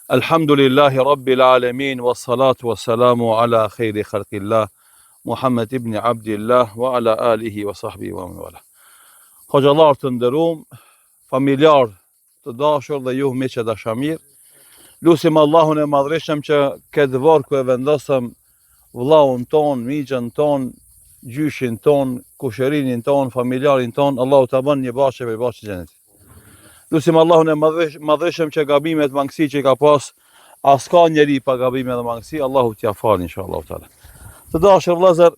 Alhamdulillahi Rabbil Alamin, wa salatu wa salamu ala khayri khalqillah, Muhammed ibn Abdillah, wa ala alihi wa sahbihi wa man wala. Hoxhallar të nderuam, familjar të dashur dhe ju miq e dashamir, lutim Allahun e Madhreshëm që këtë varr ku e vendosëm vllaun ton, miqën ton, gjyshin ton, kushërinin ton, familjarin ton, Allahu ta bën një bashkë për bashkë xhenet. Lutim Allahun e Madhreshëm që gabimet mangësi që ka pas, as ka njeri pa gabime dhe mangësi, Allahu t'ja fal inshallah taala. Të dashur vëllezër,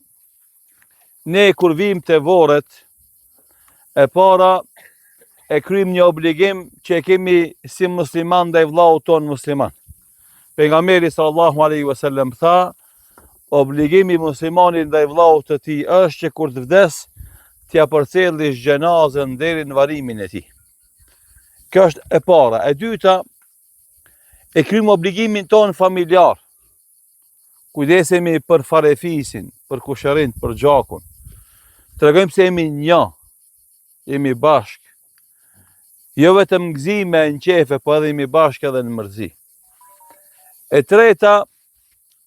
ne kur vim te vorret e para e kryjm një obligim që e kemi si musliman ndaj vllaut ton musliman. Pejgamberi sallallahu alaihi wasallam tha, obligimi muslimanit ndaj vllaut të tij është që kur të vdes, t'ja përcjellë xhenazën deri në varimin e tij. Kjo është e para. E dyta, e kryjm obligimin ton familjar. Kujdesemi për farefisin, për kushërin, për gjakun. Tregojmë se jemi një, jemi bashk. Jo vetëm gëzime në qefe, po edhe jemi bashk edhe në mërzi. E treta,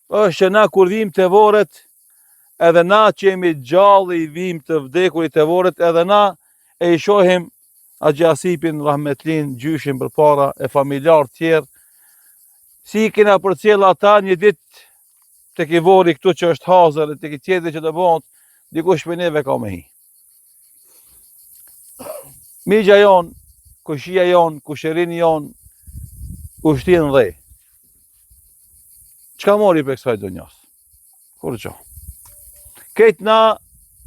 është që na kur vim të vorret, edhe na që jemi gjallë i vim të vdekurit të vorret, edhe na e i shohim Haxhi Asipin, Rahmetlin, gjyshin për para, e familjar tjerë, si kena përcjell ata një ditë të ki vori këtu që është hazër, të ki tjetër që të bëhet, dikush për neve ka me hi. Migja jon, kushia jon, kushërini jon, ushtin dhe. Çka mori për kësaj dunjas? Kur gjo? Këtë na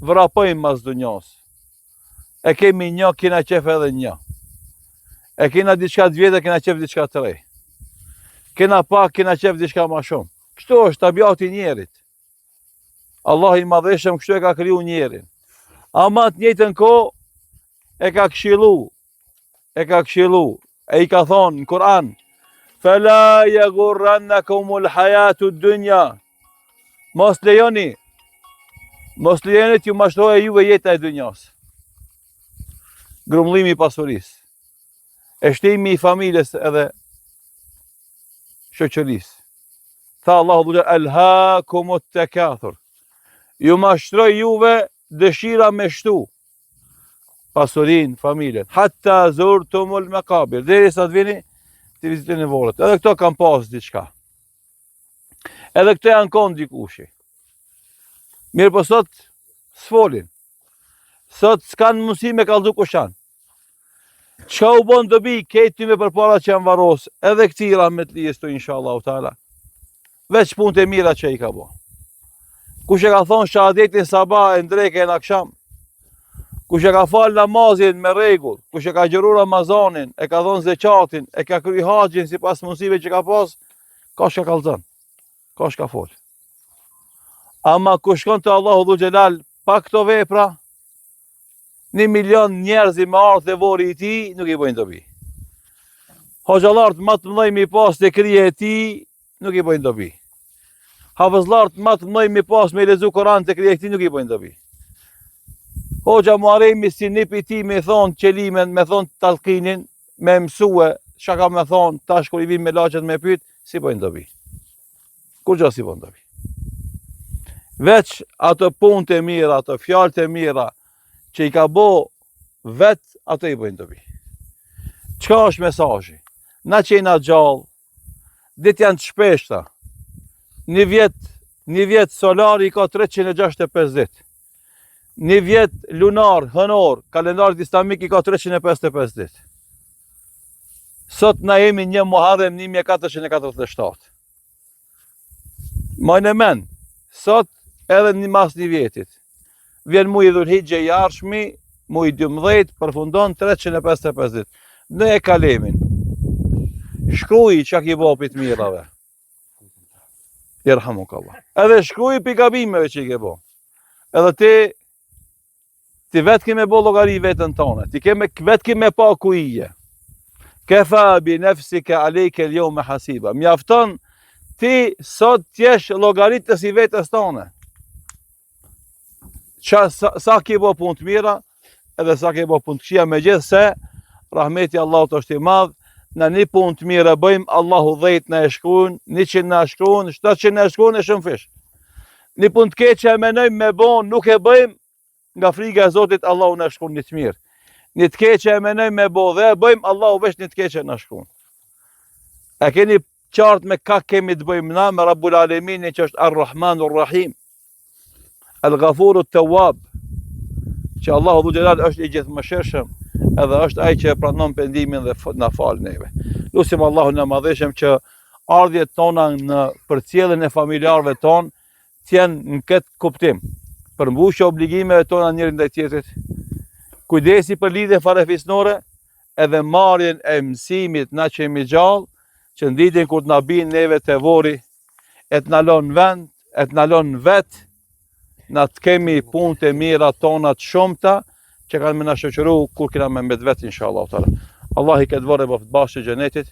vrapojmë mas dunjas. E kemi një, kena qef edhe një. E kena diçka të vjetë, kena qef diçka të re. Kena pak, kena qef diçka ma shumë. Kështu është tabiati njerit. Allah i Madhreshëm kështu e ka kriju njerin. Ama të njëjtën kohë e ka këshillu. E i ka thonë në Kur'an, "Fela yaghurrannakumul hayatud dunya." Mos lejoni t'ju mashtroje juve jeta e dunjas. Grumëllimi i pasurisë, e shtimi i familjes edhe shoqërisë. Tha Allahu dhulë, "Alhaakumut takathur." Ju mashtroi juve dëshira me shtu pasurinë, familjen. Hatta zurtumul maqabir, derisa të vini të vizitoni vorret. Edhe këto kanë pas diçka. Edhe këto janë kon dikushi. Mirë po sot s'folin. Sot s'kan mundësi me kallëzu kushan. Qa u bon dobi, kejti me përpara që janë varos, edhe këti rahmetlijës të inshallah ta'ala. Veç punët e mira që i ka bo. Kush e ka thonë shahadetin sabah e ndreke e në aksham, kush e ka falë namazin me regull, kush e ka gjëru Ramazanin, e ka thonë zeqatin, e ka kry haqin si pas mundësive që ka pas, ka shka kalzën, ka shka fol. Ama kush shkon të Allahu Dhu Gjelal, pa këto vepra, 1 milion njerëzi me ardhë dhe vori i ti, nuk i bojnë dobi. Hoxhallartë më të mëdhej mi pas të krije e ti, nuk i bojnë dobi. Hafëzlartë më të mëdhej mi pas me lezu Koran të krije e ti, nuk i bojnë dobi. Hoxha Muharemi si nip i ti me thonë qelimen, me thonë talkinin, me mësue, çka ka me thonë, tash kur i vim me laqet me pyet, si bojnë dobi. Kur gjo si bojnë dobi. Veç ato punë të mira, ato fjalë të mira, që i ka bo vetë, ato i bëjnë dobi. Çka është mesazhi? Na që jena gjallë, ditë janë të shpeshta. Një vjet solari i ka 365 ditë. Një vjet lunar, hënor, kalendarit islamik i ka 355 ditë. Sot na jemi 1 Muharrem 1447. Majnë e men, sot edhe një mas një vjetit. Vjen muj i Dhulhigje i arshmi, muj 12, përfundon 355 ditë. Në e kalemin. Shkruj që ki bo për të mirave. Irhamukallah. Edhe shkruj për gabimeve që i ke bo. Edhe ti vetë kime bo logari vetën tonë. Ti vetë kime pa kujije. Kefa bi nefsike alejke ljo me hasiba. Mjafton ti sot tjesh logaritës i vetës tonë. Sa ki bo punë të mira, edhe sa ki bo punë të këshia, me gjithë se rahmeti Allahut është i madh, në një punë të mirë e bëjmë, Allahu 10 na e shkruan, 100 na e shkruan, 700 na e shkruan e shumë fish. Një punë të keqe e menojmë me bon, nuk e bëjmë, nga frika e Zotit Allahu na shkruan një të mirë. Një të keqe e menojmë me bo dhe e bëjmë, Allahu veç një të keqe na shkruan. E keni qartë me ka kemi të bëjmë na me Rabbul Aleminin që është Ar-Rahmanur Rahim, Al-Ghafurut Tawwab, që Allahu Dhu Gjelal është i gjithëmëshirshëm, edhe është ai që pranon pendimin dhe na fal neve. Lutim Allahun e Madhëshëm që ardhjet tona në përcjelljen e familjarëve tonë të jenë në këtë kuptim, përmbushje obligimeve tona njëri ndaj tjetrit, kujdesi për lidhje farefisnore, edhe marrjen e mësimit na që jemi gjallë, që në ditën kur të na bin neve te vori, e të na lën vend, e të na lën vet, na të kemi punë të mira tona të shumta, që kanë me na shoqëru kur kena me mbet vet inshallah taala. Allah i këtë vore bëft bashkë xhenetit.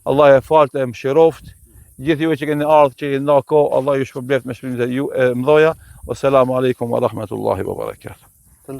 Allah e falt e mëshiroft. Gjithë juve që keni ardhur, që keni nda kohë, Allah ju shpërbleft me shpëtimet e ju e mdhoja. Wassalamu alaikum wa rahmatullahi wa barakatuh.